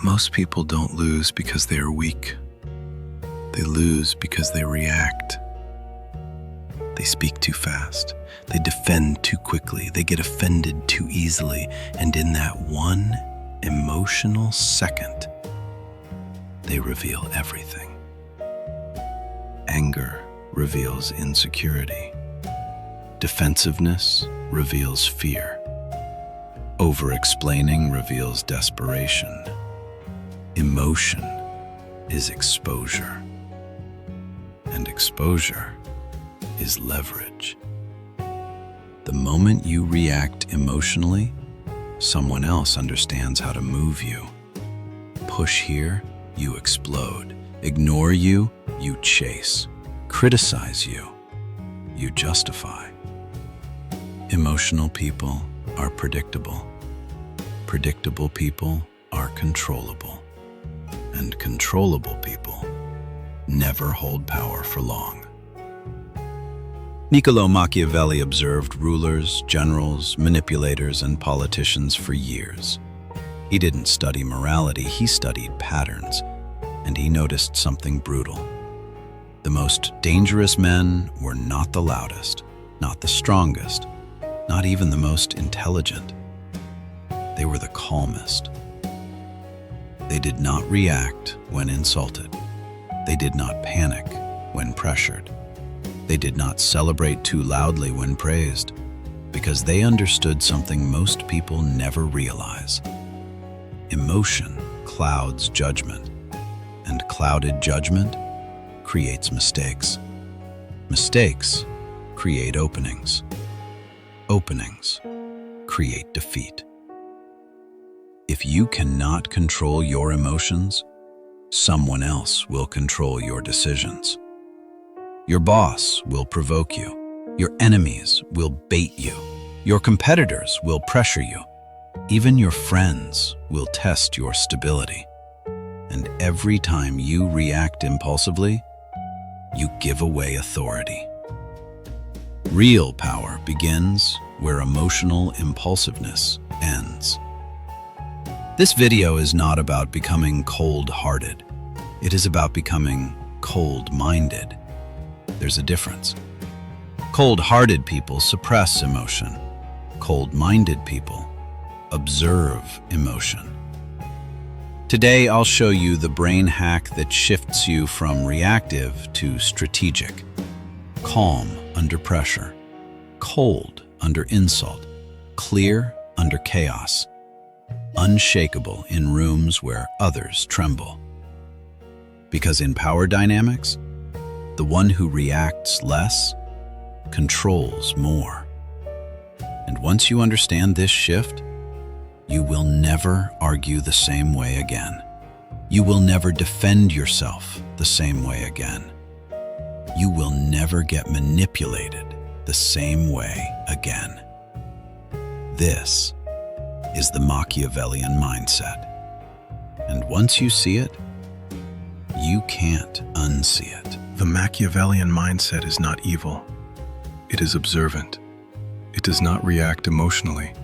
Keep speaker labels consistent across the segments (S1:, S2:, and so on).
S1: Most people don't lose because they are weak. They lose because they react. They speak too fast. They defend too quickly. They get offended too easily. And in that one emotional second, they reveal everything. Anger reveals insecurity. Defensiveness reveals fear. Over-explaining reveals desperation. Emotion is exposure. And exposure is leverage. The moment you react emotionally, someone else understands how to move you. Push here, you explode. Ignore you, you chase. Criticize you, you justify. Emotional people are predictable. Predictable people are controllable. And controllable people never hold power for long. Niccolò Machiavelli observed rulers, generals, manipulators, and politicians for years. He didn't study morality, he studied patterns, and he noticed something brutal. The most dangerous men were not the loudest, not the strongest, not even the most intelligent. They were the calmest. They did not react when insulted. They did not panic when pressured. They did not celebrate too loudly when praised, because they understood something most people never realize. Emotion clouds judgment, and clouded judgment creates mistakes. Mistakes create openings. Openings create defeat. If you cannot control your emotions, someone else will control your decisions. Your boss will provoke you. Your enemies will bait you. Your competitors will pressure you. Even your friends will test your stability. And every time you react impulsively, you give away authority. Real power begins where emotional impulsiveness ends. This video is not about becoming cold-hearted. It is about becoming cold-minded. There's a difference. Cold-hearted people suppress emotion. Cold-minded people observe emotion. Today, I'll show you the brain hack that shifts you from reactive to strategic. Calm under pressure. Cold under insult. Clear under chaos. Unshakable in rooms where others tremble. Because in power dynamics, the one who reacts less controls more. And once you understand this shift, you will never argue the same way again. You will never defend yourself the same way again. You will never get manipulated the same way again. This is the Machiavellian mindset. And once you see it, you can't unsee it.
S2: The Machiavellian mindset is not evil. It is observant. It does not react emotionally.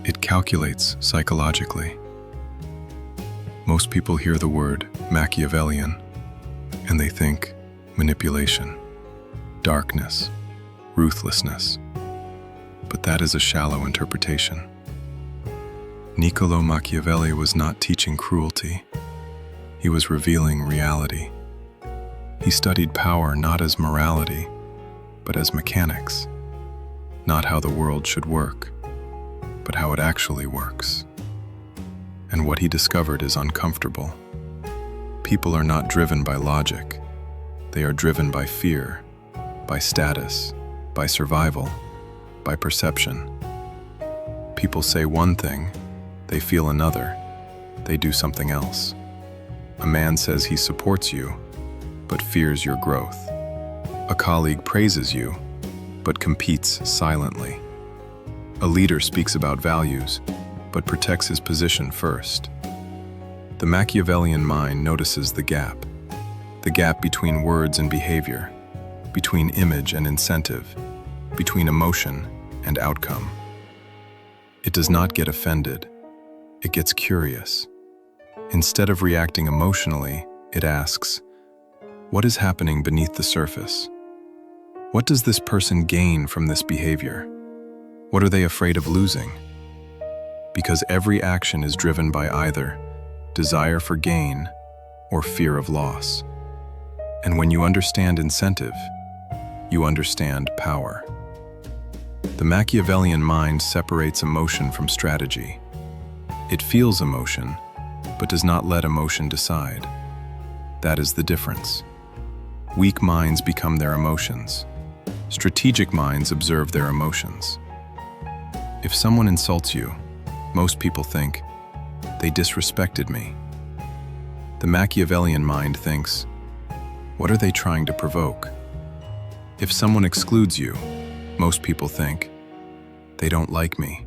S2: It calculates psychologically. Most people hear the word Machiavellian and they think manipulation, darkness, ruthlessness. But that is a shallow interpretation. Niccolò Machiavelli was not teaching cruelty. He was revealing reality. He studied power not as morality, but as mechanics. Not how the world should work, but how it actually works. And what he discovered is uncomfortable. People are not driven by logic. They are driven by fear, by status, by survival, by perception. People say one thing, they feel another, they do something else. A man says he supports you, but fears your growth. A colleague praises you, but competes silently. A leader speaks about values, but protects his position first. The Machiavellian mind notices the gap between words and behavior, between image and incentive, between emotion and outcome. It does not get offended, it gets curious. Instead of reacting emotionally, it asks, what is happening beneath the surface? What does this person gain from this behavior? What are they afraid of losing? Because every action is driven by either desire for gain or fear of loss. And when you understand incentive, you understand power. The Machiavellian mind separates emotion from strategy. It feels emotion, but does not let emotion decide. That is the difference. Weak minds become their emotions. Strategic minds observe their emotions. If someone insults you, most people think, they disrespected me. The Machiavellian mind thinks, what are they trying to provoke? If someone excludes you, most people think, they don't like me.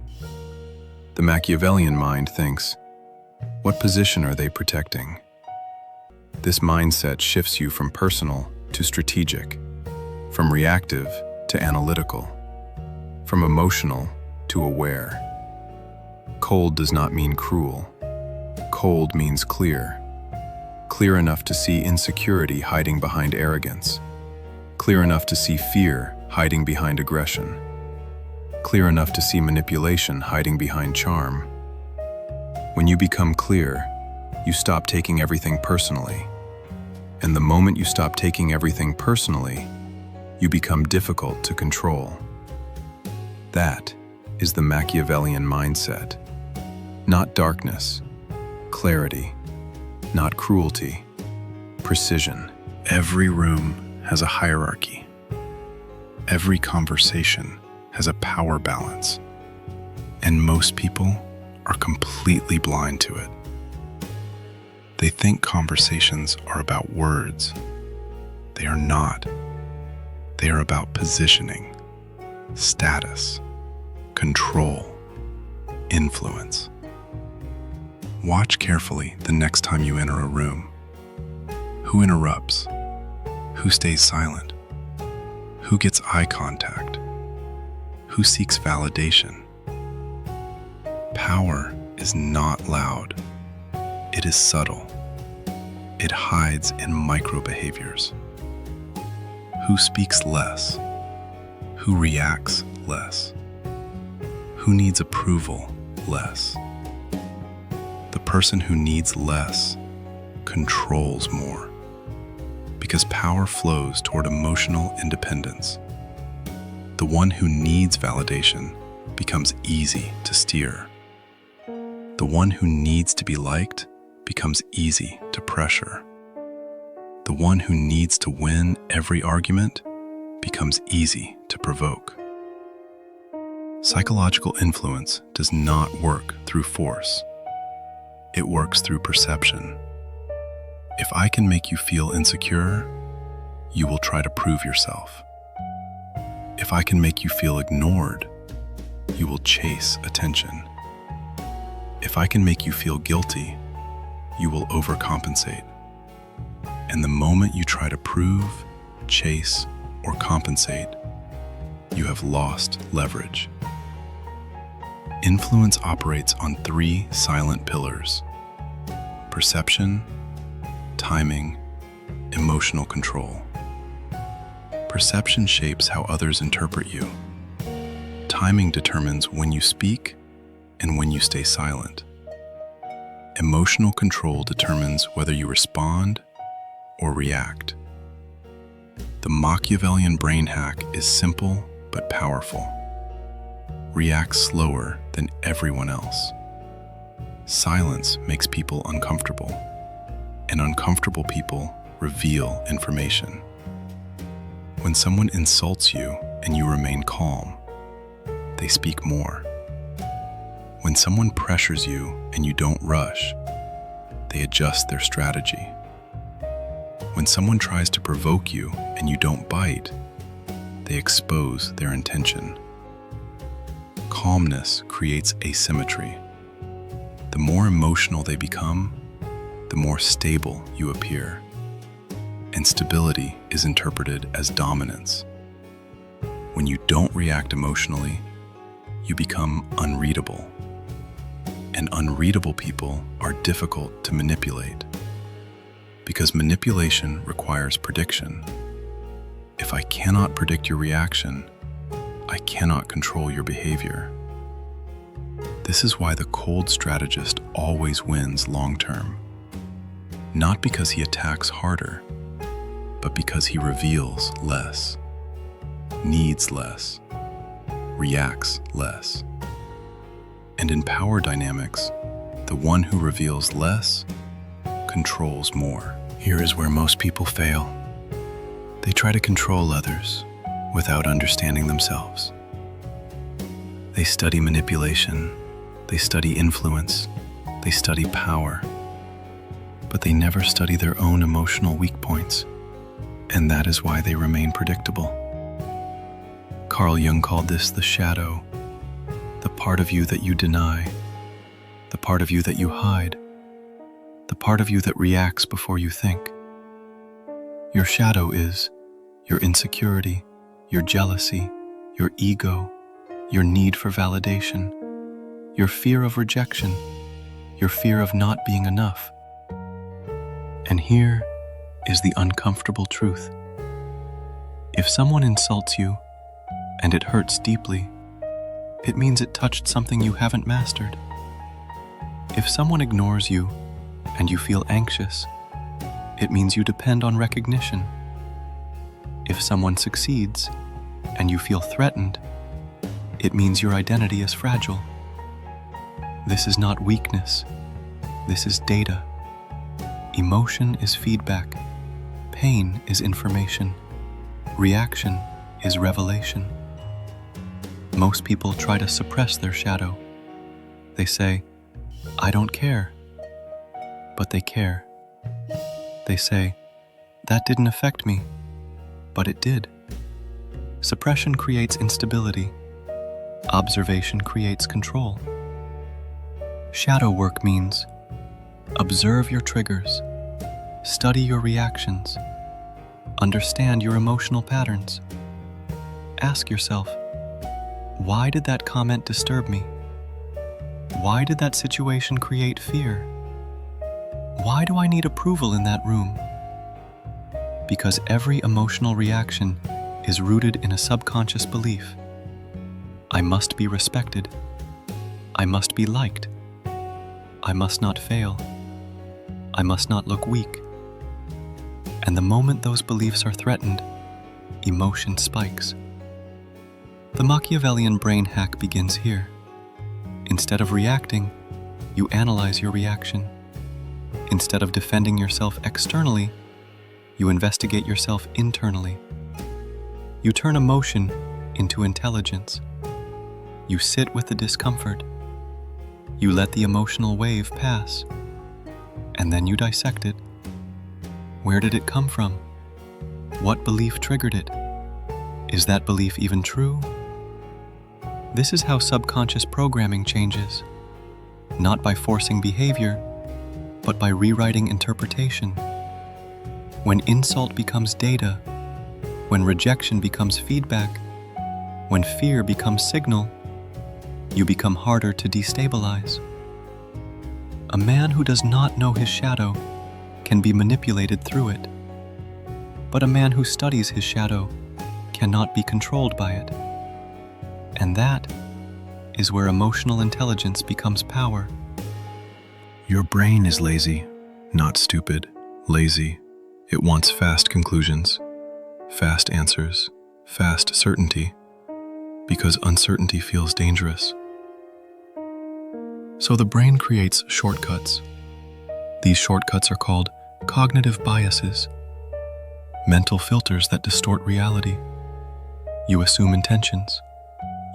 S2: The Machiavellian mind thinks, what position are they protecting? This mindset shifts you from personal to strategic, from reactive to analytical, from emotional to aware. Cold does not mean cruel. Cold means clear. Clear enough to see insecurity hiding behind arrogance. Clear enough to see fear hiding behind aggression. Clear enough to see manipulation hiding behind charm. When you become clear, you stop taking everything personally. And the moment you stop taking everything personally, you become difficult to control. That is the Machiavellian mindset. Not darkness, clarity, not cruelty, precision.
S3: Every room has a hierarchy. Every conversation has a power balance. And most people are completely blind to it. They think conversations are about words. They are not. They are about positioning, status, control, influence. Watch carefully the next time you enter a room. Who interrupts? Who stays silent? Who gets eye contact? Who seeks validation? Power is not loud. It is subtle. It hides in micro behaviors. Who speaks less? Who reacts less? Who needs approval less? The person who needs less controls more, because power flows toward emotional independence. The one who needs validation becomes easy to steer. The one who needs to be liked becomes easy to pressure. The one who needs to win every argument becomes easy to provoke. Psychological influence does not work through force. It works through perception. If I can make you feel insecure, you will try to prove yourself. If I can make you feel ignored, you will chase attention. If I can make you feel guilty, you will overcompensate. And the moment you try to prove, chase, or compensate, you have lost leverage. Influence operates on 3 silent pillars: perception, timing, emotional control. Perception shapes how others interpret you. Timing determines when you speak and when you stay silent. Emotional control determines whether you respond or react. The Machiavellian brain hack is simple but powerful. React slower than everyone else. Silence makes people uncomfortable, and uncomfortable people reveal information. When someone insults you and you remain calm, they speak more. When someone pressures you and you don't rush, they adjust their strategy. When someone tries to provoke you and you don't bite, they expose their intention. Calmness creates asymmetry. The more emotional they become, the more stable you appear. And stability is interpreted as dominance. When you don't react emotionally, you become unreadable. and unreadable people are difficult to manipulate, because manipulation requires prediction. If I cannot predict your reaction, I cannot control your behavior. This is why the cold strategist always wins long-term. Not because he attacks harder, but because he reveals less, needs less, reacts less. And in power dynamics, the one who reveals less controls more. Here is where most people fail. They try to control others without understanding themselves. They study manipulation, they study influence, they study power, but they never study their own emotional weak points, and that is why they remain predictable. Carl Jung called this the shadow, the part of you that you deny, the part of you that you hide, the part of you that reacts before you think. Your shadow is your insecurity, your jealousy, your ego, your need for validation, your fear of rejection, your fear of not being enough. And here is the uncomfortable truth. If someone insults you and it hurts deeply, it means it touched something you haven't mastered. If someone ignores you and you feel anxious, it means you depend on recognition. If someone succeeds and you feel threatened, it means your identity is fragile. This is not weakness. This is data. Emotion is feedback. Pain is information. Reaction is revelation. Most people try to suppress their shadow. They say, "I don't care." But they care. They say, "That didn't affect me." But it did. Suppression creates instability. Observation creates control. Shadow work means observe your triggers, study your reactions, understand your emotional patterns. Ask yourself, why did that comment disturb me? Why did that situation create fear? Why do I need approval in that room? Because every emotional reaction is rooted in a subconscious belief. I must be respected. I must be liked. I must not fail. I must not look weak. And the moment those beliefs are threatened, emotion spikes. The Machiavellian brain hack begins here. Instead of reacting, you analyze your reaction. Instead of defending yourself externally, you investigate yourself internally. You turn emotion into intelligence. You sit with the discomfort. You let the emotional wave pass. And then you dissect it. Where did it come from? What belief triggered it? Is that belief even true? This is how subconscious programming changes, not by forcing behavior, but by rewriting interpretation. When insult becomes data, when rejection becomes feedback, when fear becomes signal, you become harder to destabilize. A man who does not know his shadow can be manipulated through it, but a man who studies his shadow cannot be controlled by it. And that is where emotional intelligence becomes power.
S2: Your brain is lazy, not stupid, lazy. It wants fast conclusions, fast answers, fast certainty, because uncertainty feels dangerous. So the brain creates shortcuts. These shortcuts are called cognitive biases, mental filters that distort reality. You assume intentions.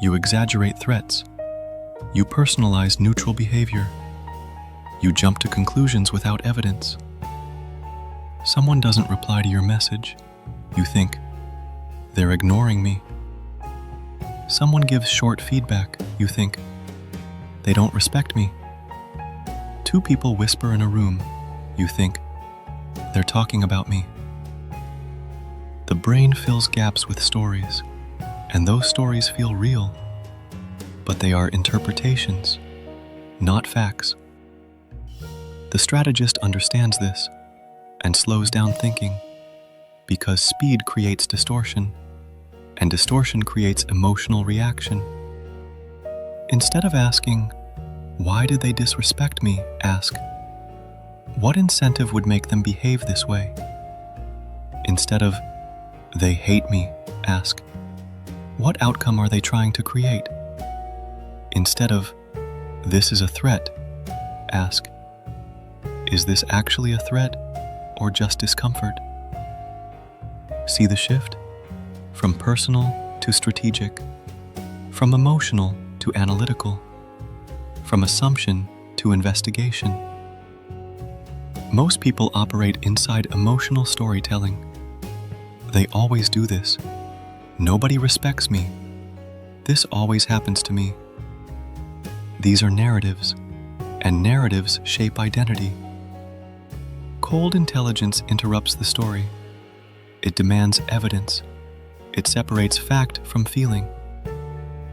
S2: You exaggerate threats. You personalize neutral behavior. You jump to conclusions without evidence. Someone doesn't reply to your message. You think, they're ignoring me. Someone gives short feedback. You think, they don't respect me. Two people whisper in a room. You think, they're talking about me. The brain fills gaps with stories, and those stories feel real, but they are interpretations,
S4: not facts. The strategist understands this and slows down thinking because speed creates distortion, and distortion creates emotional reaction. Instead of asking, "Why did they disrespect me?" ask, "What incentive would make them behave this way?" Instead of, "They hate me," ask, "What outcome are they trying to create?" Instead of, "This is a threat," ask, "Is this actually a threat or just discomfort?" See the shift? From personal to strategic, from emotional to analytical, from assumption to investigation. Most people operate inside emotional storytelling. They always do this. Nobody respects me. This always happens to me. These are narratives, and narratives shape identity. Cold intelligence interrupts the story. It demands evidence. It separates fact from feeling.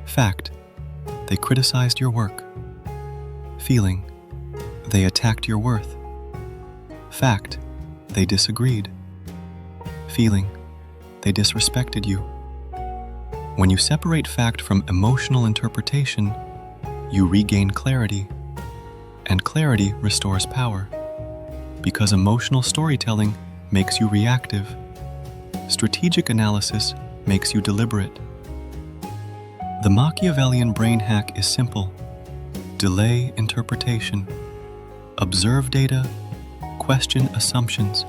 S4: Fact: they criticized your work. Feeling: they attacked your worth. Fact: they disagreed. Feeling: they disrespected you. When you separate fact from emotional interpretation, you regain clarity, and clarity restores power. Because emotional storytelling makes you reactive, strategic analysis makes you deliberate. The Machiavellian brain hack is simple. Delay interpretation. Observe data, question assumptions,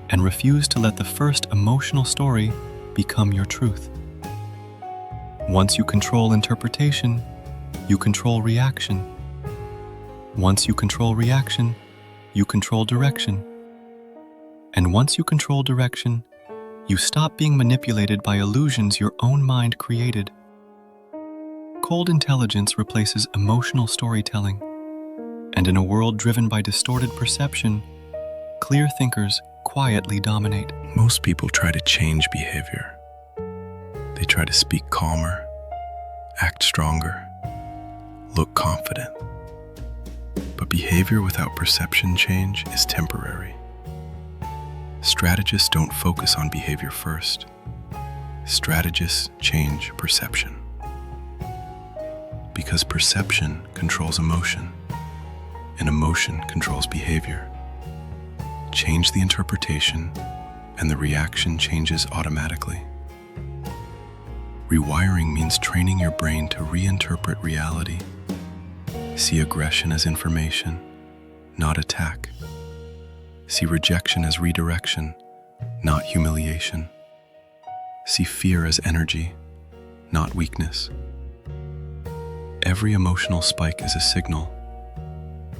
S4: and refuse to let the first emotional story become your truth. Once you control interpretation, you control reaction. Once you control reaction, you control direction. And once you control direction, you stop being manipulated by illusions your own mind created. Cold intelligence replaces emotional storytelling, and in a world driven by distorted perception, clear thinkers quietly dominate.
S3: Most people try to change behavior. They try to speak calmer, act stronger, look confident. But behavior without perception change is temporary. Strategists don't focus on behavior first. Strategists change perception. Because perception controls emotion, and emotion controls behavior. Change the interpretation, and the reaction changes automatically. Rewiring means training your brain to reinterpret reality. See aggression as information, not attack. See rejection as redirection, not humiliation. See fear as energy, not weakness. Every emotional spike is a signal.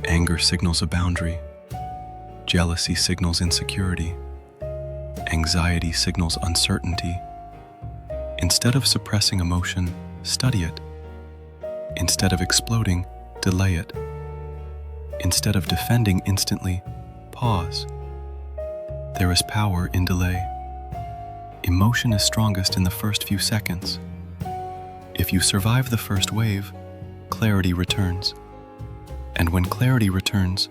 S3: Anger signals a boundary. Jealousy signals insecurity. Anxiety signals uncertainty. Instead of suppressing emotion, study it. Instead of exploding, delay it. Instead of defending instantly, pause. There is power in delay. Emotion is strongest in the first few seconds. If you survive the first wave, clarity returns. And when clarity returns,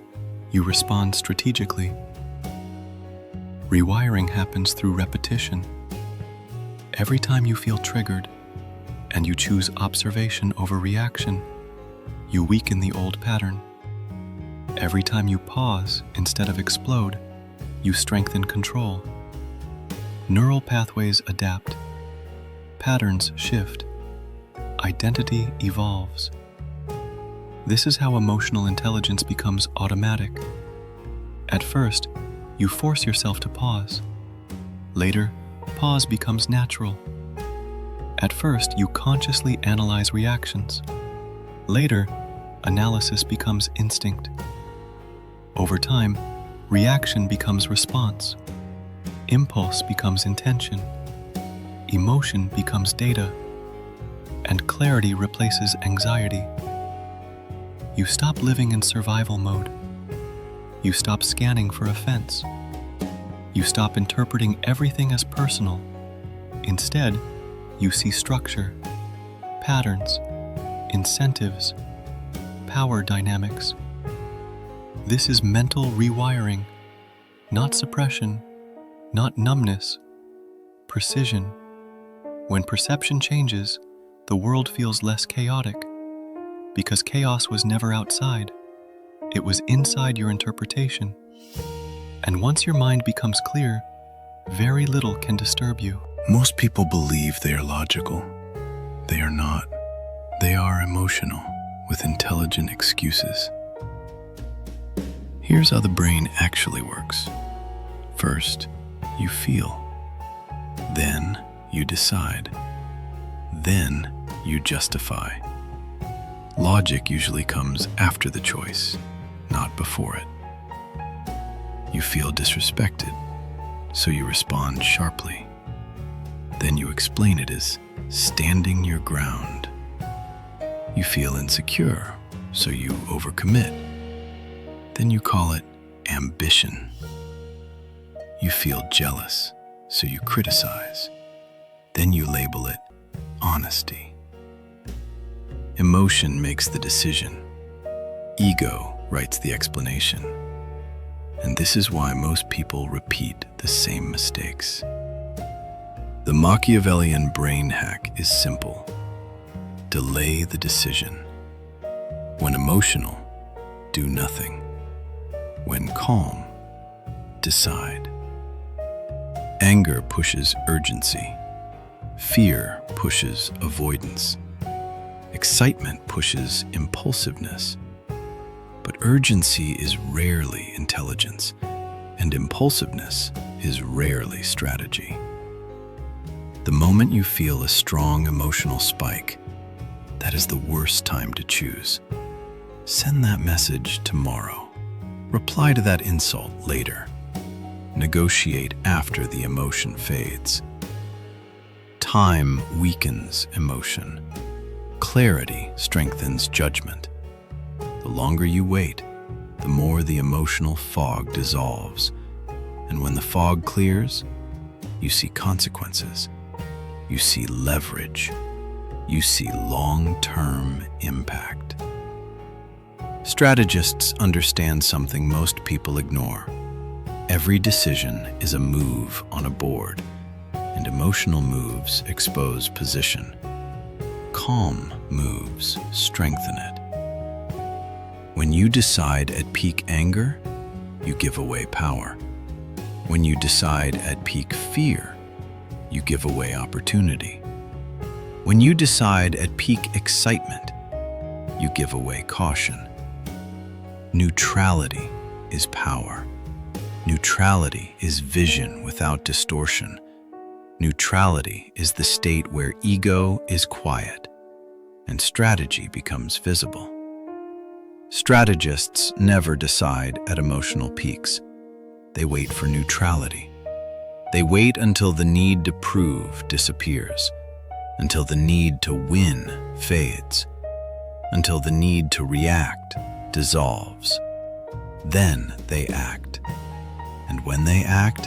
S3: you respond strategically. Rewiring happens through repetition. Every time you feel triggered and you choose observation over reaction, you weaken the old pattern. Every time you pause instead of explode, you strengthen control. Neural pathways adapt. Patterns shift. Identity evolves. This is how emotional intelligence becomes automatic. At first, you force yourself to pause. Later, pause becomes natural. At first, you consciously analyze reactions. Later, analysis becomes instinct. Over time, reaction becomes response. Impulse becomes intention. Emotion becomes data. And clarity replaces anxiety. You stop living in survival mode. You stop scanning for offense. You stop interpreting everything as personal. Instead, you see structure, patterns, incentives,
S4: power dynamics. This is mental rewiring, not suppression, not numbness, precision. When perception changes, the world feels less chaotic, because chaos was never outside. It was inside your interpretation. And once your mind becomes clear, very little can disturb you.
S3: Most people believe they are logical. They are not. They are emotional, with intelligent excuses. Here's how the brain actually works. First, you feel. Then, you decide. Then, you justify. Logic usually comes after the choice, not before it. You feel disrespected, so you respond sharply. Then you explain it as standing your ground. You feel insecure, so you overcommit. Then you call it ambition. You feel jealous, so you criticize. Then you label it honesty. Emotion makes the decision. Ego writes the explanation. And this is why most people repeat the same mistakes. The Machiavellian brain hack is simple. Delay the decision. When emotional, do nothing. When calm, decide. Anger pushes urgency. Fear pushes avoidance. Excitement pushes impulsiveness. But urgency is rarely intelligence, and impulsiveness is rarely strategy. The moment you feel a strong emotional spike, that is the worst time to choose. Send that message tomorrow. Reply to that insult later. Negotiate after the emotion fades. Time weakens emotion. Clarity strengthens judgment. The longer you wait, the more the emotional fog dissolves. And when the fog clears, you see consequences. You see leverage. You see long-term impact. Strategists understand something most people ignore. Every decision is a move on a board, and emotional moves expose position. Calm moves strengthen it. When you decide at peak anger, you give away power. When you decide at peak fear, you give away opportunity. When you decide at peak excitement, you give away caution. Neutrality is power. Neutrality is vision without distortion. Neutrality is the state where ego is quiet and strategy becomes visible. Strategists never decide at emotional peaks. They wait for neutrality. They wait until the need to prove disappears, until the need to win fades, until the need to react dissolves. Then they act. And when they act,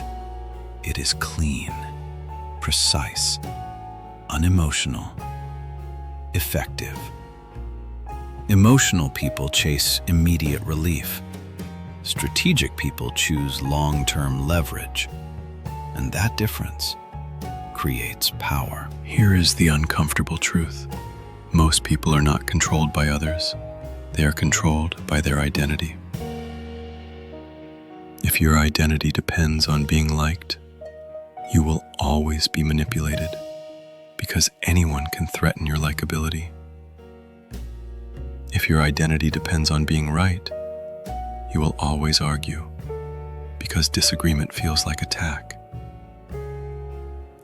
S3: it is clean, precise, unemotional, effective. Emotional people chase immediate relief. Strategic people choose long-term leverage. And that difference creates power. Here is the uncomfortable truth. Most people are not controlled by others. They are controlled by their identity. If your identity depends on being liked, you will always be manipulated, because anyone can threaten your likability. If your identity depends on being right, you will always argue, because disagreement feels like attack.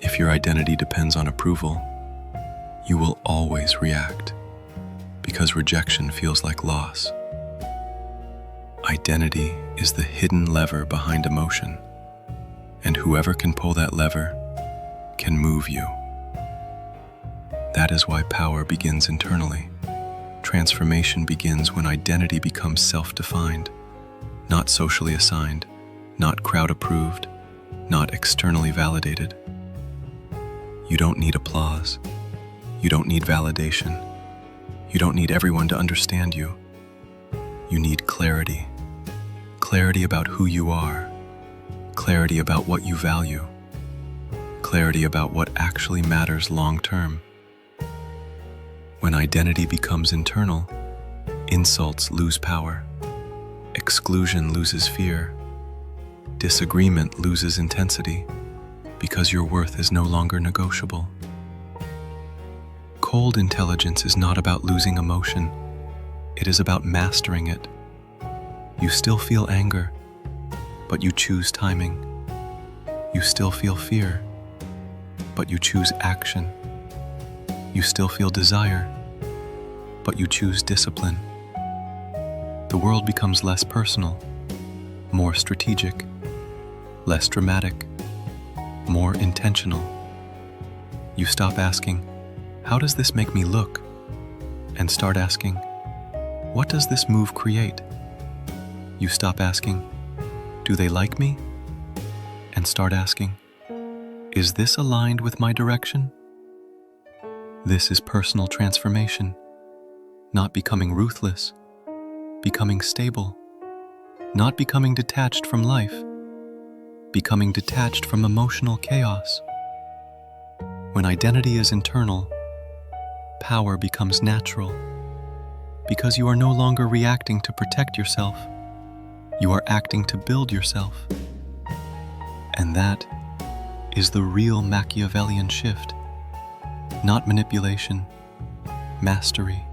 S3: If your identity depends on approval, you will always react, because rejection feels like loss. Identity is the hidden lever behind emotion, and whoever can pull that lever can move you. That is why power begins internally. Transformation begins when identity becomes self-defined, not socially assigned, not crowd-approved, not externally validated. You don't need applause. You don't need validation. You don't need everyone to understand you.
S2: You need clarity. Clarity about who you are. Clarity about what you value. Clarity about what actually matters long term. When identity becomes internal, insults lose power. Exclusion loses fear. Disagreement loses intensity because your worth is no longer negotiable. Cold intelligence is not about losing emotion. It is about mastering it. You still feel anger, but you choose timing. You still feel fear, but you choose action. You still feel desire, but you choose discipline. The world becomes less personal, more strategic, less dramatic, more intentional. You stop asking, "How does this make me look?" and start asking, "What does this move create?" You stop asking, "Do they like me?" and start asking, "Is this aligned with my direction?" This is personal transformation, not becoming ruthless, becoming stable, not becoming detached from life, becoming detached from emotional chaos. When identity is internal, power becomes natural, because you are no longer reacting to protect yourself. You are acting to build yourself. And that is the real Machiavellian shift. Not manipulation, mastery.